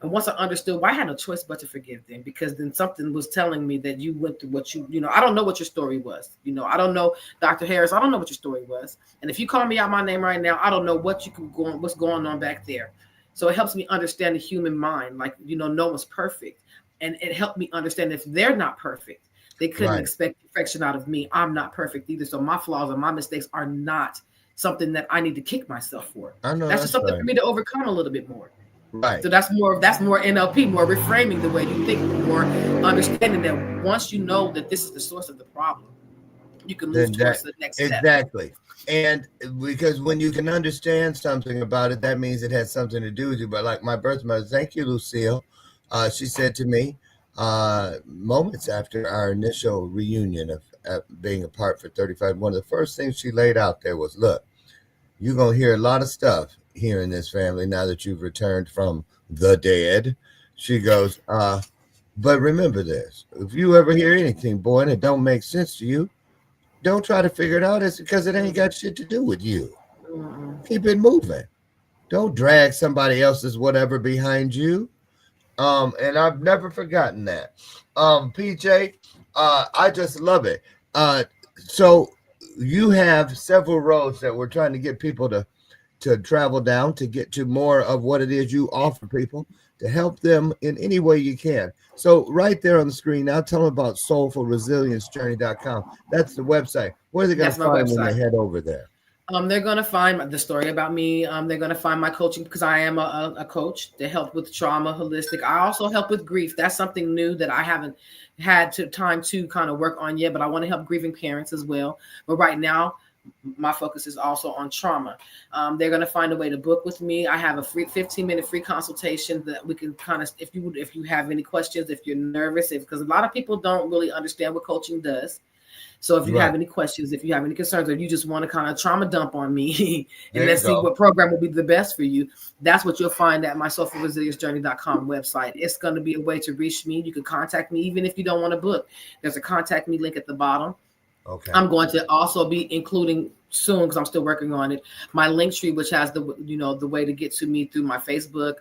And once I understood why, I had no choice but to forgive them, because then something was telling me that you went through what I don't know what your story was. I don't know, Dr. Harris, I don't know what your story was. And if you call me out my name right now, I don't know what's going on back there. So it helps me understand the human mind. Like, no one's perfect. And it helped me understand if they're not perfect, they couldn't expect perfection out of me. I'm not perfect either. So my flaws and my mistakes are not something that I need to kick myself for. I know that's just something for me to overcome a little bit more. Right. So that's more NLP, more reframing the way you think, more understanding that once you know that this is the source of the problem, you can move towards the next step. Exactly. And because when you can understand something about it, that means it has something to do with you. But like my birth mother, thank you, Lucille. She said to me moments after our initial reunion of being apart for 35, one of the first things she laid out there was, look, you're going to hear a lot of stuff here in this family now that you've returned from the dead. She goes, but remember this, if you ever hear anything, boy, and it don't make sense to you, don't try to figure it out. It's because it ain't got shit to do with you. Keep it moving. Don't drag somebody else's whatever behind you. And I've never forgotten that. PJ, I just love it. So you have several roads that we're trying to get people to to travel down to get to more of what it is you offer people to help them in any way you can. So right there on the screen now, tell them about soulfulresiliencejourney.com. That's the website. Where are they going to find when they head over there? They're going to find the story about me. They're going to find my coaching, because I am a coach to help with trauma, holistic. I also help with grief. That's something new that I haven't had time to kind of work on yet, but I want to help grieving parents as well. But right now, my focus is also on trauma. They're going to find a way to book with me. I have a free 15-minute free consultation that we can kind of, if you have any questions, if you're nervous, because a lot of people don't really understand what coaching does. So if you have any questions, if you have any concerns, or you just want to kind of trauma dump on me and let's see what program will be the best for you, that's what you'll find at my soulfulresiliencejourney.com website. It's going to be a way to reach me. You can contact me even if you don't want to book. There's a contact me link at the bottom. Okay. I'm going to also be including soon, because I'm still working on it, my link tree, which has the way to get to me through my Facebook.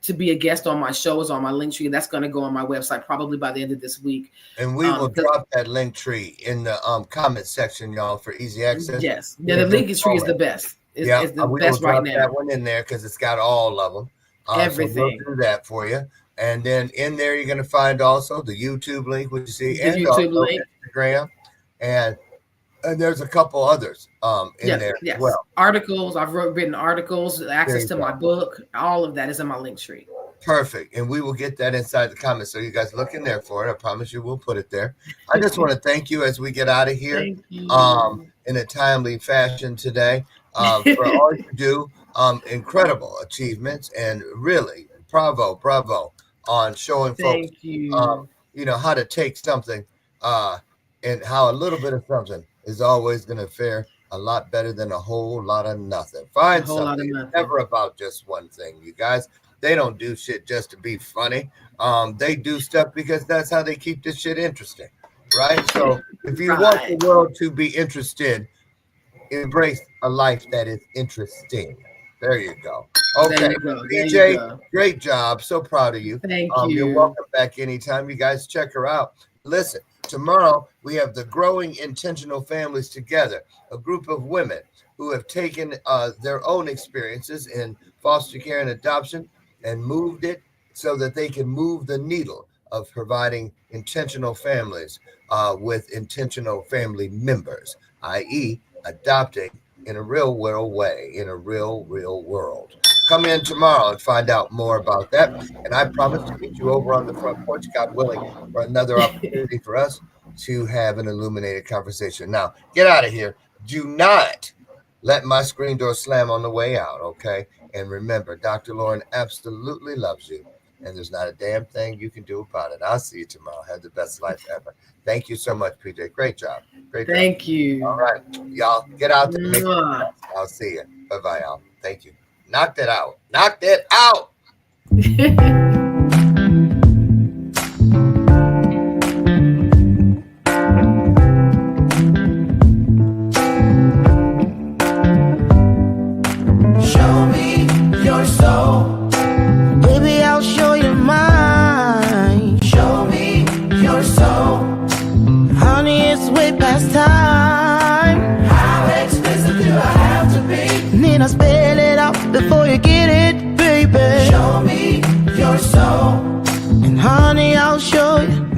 To be a guest on my shows on my link tree. That's going to go on my website probably by the end of this week. And we will drop that link tree in the comment section, y'all, for easy access. Yes. Yeah, the link tree is the best. It's the best right now. That one in there because it's got all of them. Everything. So we'll do that for you. And then in there, you're going to find also the YouTube link, which you see, and YouTube link, Instagram, and there's a couple others in there as well. Articles. I've written articles, access to my book. All of that is in my link tree. Perfect. And we will get that inside the comments. So you guys look in there for it. I promise you we'll put it there. I just want to thank you as we get out of here in a timely fashion today for all you do. Incredible achievements, and really bravo on showing folks how to take something and how a little bit of something is always going to fare a lot better than a whole lot of nothing. Find something. It's never about just one thing, you guys. They don't do shit just to be funny. They do stuff because that's how they keep this shit interesting, right? So if you want the world to be interested, embrace a life that is interesting. There you go. Okay, PJ, great job. So proud of you. Thank you. You're welcome back anytime. You guys check her out. Listen, tomorrow we have the Growing Intentional Families Together, a group of women who have taken their own experiences in foster care and adoption and moved it so that they can move the needle of providing intentional families with intentional family members, i.e. adopting in a real world way, in a real world. Come in tomorrow and find out more about that. And I promise to meet you over on the front porch, God willing, for another opportunity for us to have an illuminated conversation. Now, get out of here. Do not let my screen door slam on the way out, okay? And remember, Dr. Lauren absolutely loves you, and there's not a damn thing you can do about it. I'll see you tomorrow. Have the best life ever. Thank you so much, PJ. Great job. Thank you. All right. Y'all, get out there. Make it. I'll see you. Bye-bye, y'all. Thank you. Knocked it out. Knocked it out. Show me your soul. Baby, I'll show you mine. Show me your soul. Honey, it's way past time. How expensive do I have to be? Need I spell it out before you get it, baby? Show me your soul. And honey, I'll show you.